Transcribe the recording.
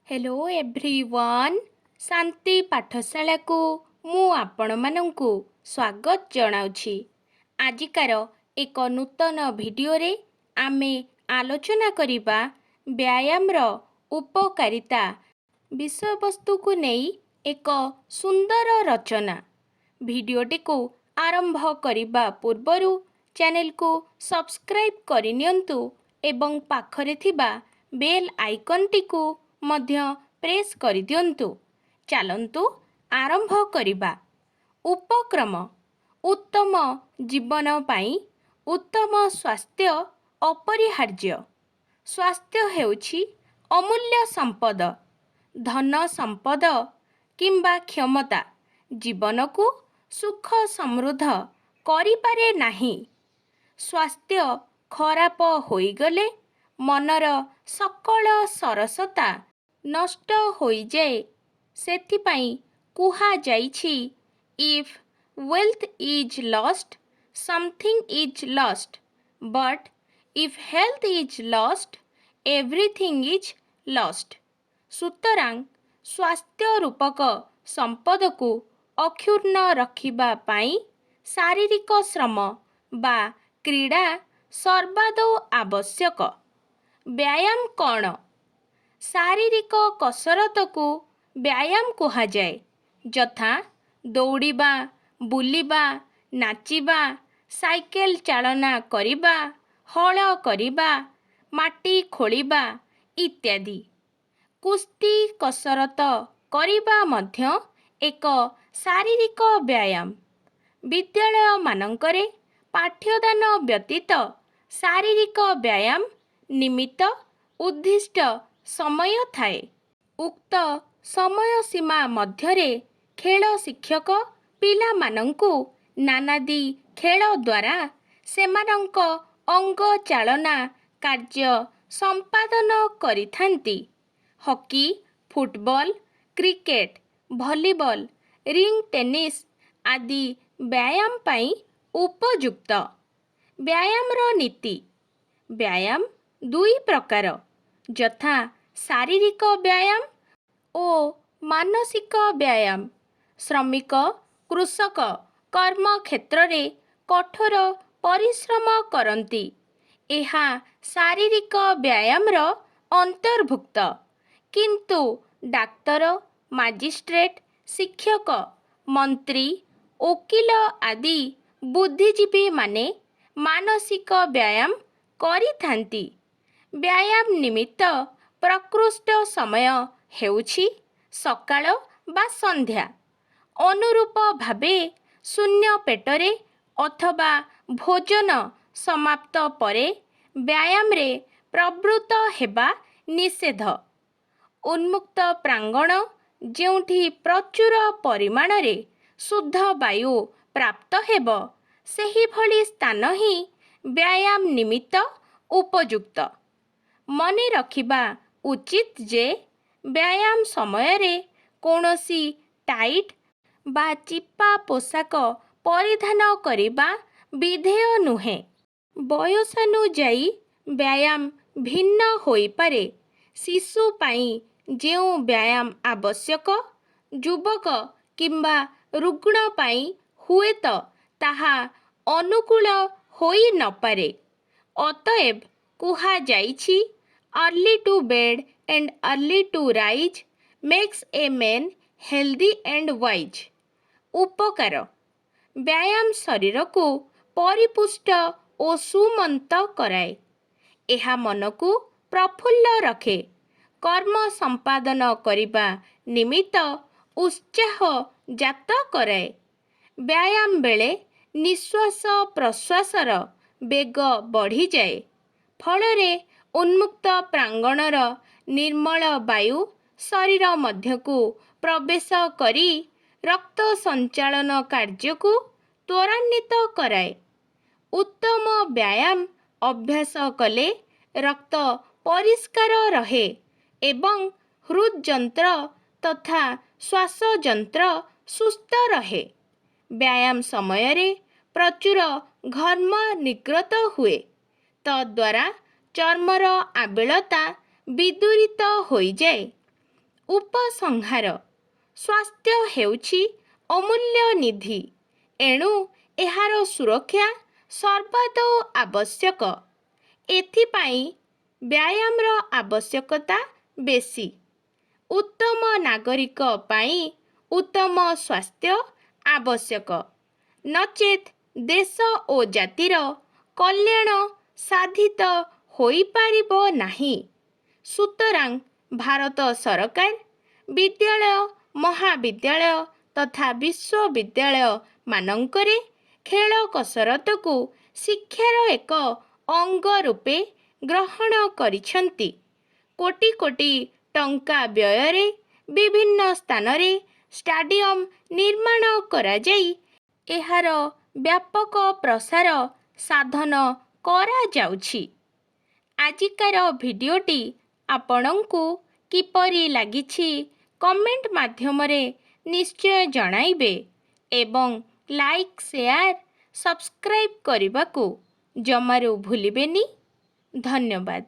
Hello everyone शांति पाठशाला को मु आपण मानंकु स्वागत जनाउछि। आजिकार एक नूतन वीडियो रे आमे आलोचना करिबा व्यायाम रो उपकारिता विषय वस्तु को नेई एक सुंदर रचना। वीडियोटी को आरंभ करिबा पूर्वरु चैनल को सब्सक्राइब करिनियंतु एवं पाखरे थिबा बेल आइकन टी को मध्य प्रेस करि दियंतु। चलंतु आरंभ करिबा। उपक्रम उत्तम जीवन पाई उत्तम स्वास्थ्य अपरिहार्य। स्वास्थ्य हेउछि अमूल्य संपद। धन संपद किंबा क्षमता जीवन को सुख समृद्ध करिपारे नाही। स्वास्थ्य खराब होइगले मनर सकल सरसता नष्ट होई जाए। सेथिपाई कुहा जाइछि if wealth is lost something is lost but if health is lost everything is lost. सुतरां स्वास्थ्य रूपक संपद को अक्षुण्ण रखिबा पाई शारीरिक श्रम बा क्रीड़ा सर्वादौ आवश्यक। व्यायाम कौन? शारीरिक कसरत को व्यायाम कहा जाए। यथा दौड़िबा, बुलिबा, नाचिबा, साइकेल चालना करिबा, हल करिबा, माटी खोलिबा इत्यादि। कुस्ती कसरत करिबा मध्य एक शारीरिक व्यायाम। विद्यालय मानंकरे पाठ्यदान व्यतीत शारीरिक व्यायाम निमित्त उद्दिष्ट समय थाए। उक्त समय सीमा मध्यरे खेल शिक्षक पिला मानंकु नानादी खेल द्वारा सेमानंक अंग चालना कार्य संपादन करिथांती। Hockey, football, cricket, volleyball, ring tennis आदि व्यायाम पाई उपयुक्त। व्यायाम रो नीति। व्यायाम दुई प्रकार यथा शारीरिक व्यायाम ओ मानसिक व्यायाम। श्रमिक कृषक कर्म क्षेत्र रे कठोर परिश्रम करती। एहा शारीरिक व्यायाम रो अंतर्भुक्त। किंतु डाक्तर, मजिस्ट्रेट, शिक्षक, मंत्री, वकील आदि बुद्धिजीवी माने मानसिक व्यायाम करिथांती। व्यायाम निमित्त प्रकृष्ट समय हेउछि सकाळ बा संध्या। अनुरूप भावे शून्य पेटरे अथवा भोजन समाप्त परे व्यायाम रे प्रवृत्त हेबा निषेध। उन्मुक्त प्रांगण जेउठी प्रचुर परिमाण रे शुद्ध वायु प्राप्त हेब सेही भली स्थान ही व्यायाम निमित्त उपयुक्त। मने रखिबा उचित जे व्यायाम समय रे कौनसी टाइट बा चिपा पोशाक परिधान करिबा विधेय नुहे। बयसानुजाई व्यायाम भिन्न होई पारे। शिशु पाई जेउ व्यायाम आवश्यक युवक किंबा रुग्ण पाई हुए तो ताहा अनुकूल होई न पारे। अतएव कुहा जाइछि early to bed and early to rise makes a man healthy and wise. उपकार व्यायाम शरीर को परिपुष्ट और सुमंत कराए। एहा मन को प्रफुल्ल रखे। कर्म संपादन करिबा निमित्त उत्साह जात कराए। व्यायाम बेले निश्वास प्रश्वासर बेग बढ़ी जाए। फलरे उन्मुक्त प्रांगणर निर्मल वायु शरीर मध्यकु प्रवेश करी रक्त संचालन कार्य को त्वरान्वित कराए। उत्तम व्यायाम अभ्यास कले रक्त परिष्कार रहे एवं हृदयंत्र तथा श्वास यंत्र सुस्थ रहे। व्यायाम समय रे प्रचुर घर्म निग्रत हुए। तद्वारा चर्मर आबिलता विदूरित होई जाए। ଉପସଂହାର ସ୍ୱାସ୍ଥ୍ୟ ହେଉଛି ଅମୂଲ୍ୟ ନିଧି, ଏଣୁ ଏହାର ସୁରକ୍ଷା ସର୍ବଦା ଆବଶ୍ୟକ। ଏଥିପାଇଁ ବ୍ୟାୟାମର ଆବଶ୍ୟକତା ବେଶୀ। ଉତ୍ତମ ନାଗରିକ ପାଇଁ ଉତ୍ତମ ସ୍ୱାସ୍ଥ୍ୟ ଆବଶ୍ୟକ, ନଚେତ୍ ଦେଶ ଓ ଜାତିର କଲ୍ୟାଣ ସାଧିତ ହୋଇପାରିବ ନାହିଁ। ସୁତରାଂ ଭାରତ ସରକାର ବିଦ୍ୟାଳୟ, ମହାବିଦ୍ୟାଳୟ ତଥା ବିଶ୍ୱବିଦ୍ୟାଳୟମାନଙ୍କରେ ଖେଳ କସରତକୁ ଶିକ୍ଷାର ଏକ ଅଙ୍ଗ ରୂପେ ଗ୍ରହଣ କରିଛନ୍ତି। କୋଟି କୋଟି ଟଙ୍କା ବ୍ୟୟରେ ବିଭିନ୍ନ ସ୍ଥାନରେ ଷ୍ଟାଡିୟମ ନିର୍ମାଣ କରାଯାଇ ଏହାର ବ୍ୟାପକ ପ୍ରସାର ସାଧନ କରାଯାଉଛି। ଆଜିକାର ଭିଡ଼ିଓଟି ଆପଣଙ୍କୁ କିପରି ଲାଗିଛି କମେଣ୍ଟ ମାଧ୍ୟମରେ ନିଶ୍ଚୟ ଜଣାଇବେ ଏବଂ ଲାଇକ୍, ସେୟାର, ସବସ୍କ୍ରାଇବ୍ କରିବାକୁ ଜମାରୁ ଭୁଲିବେନି। ଧନ୍ୟବାଦ।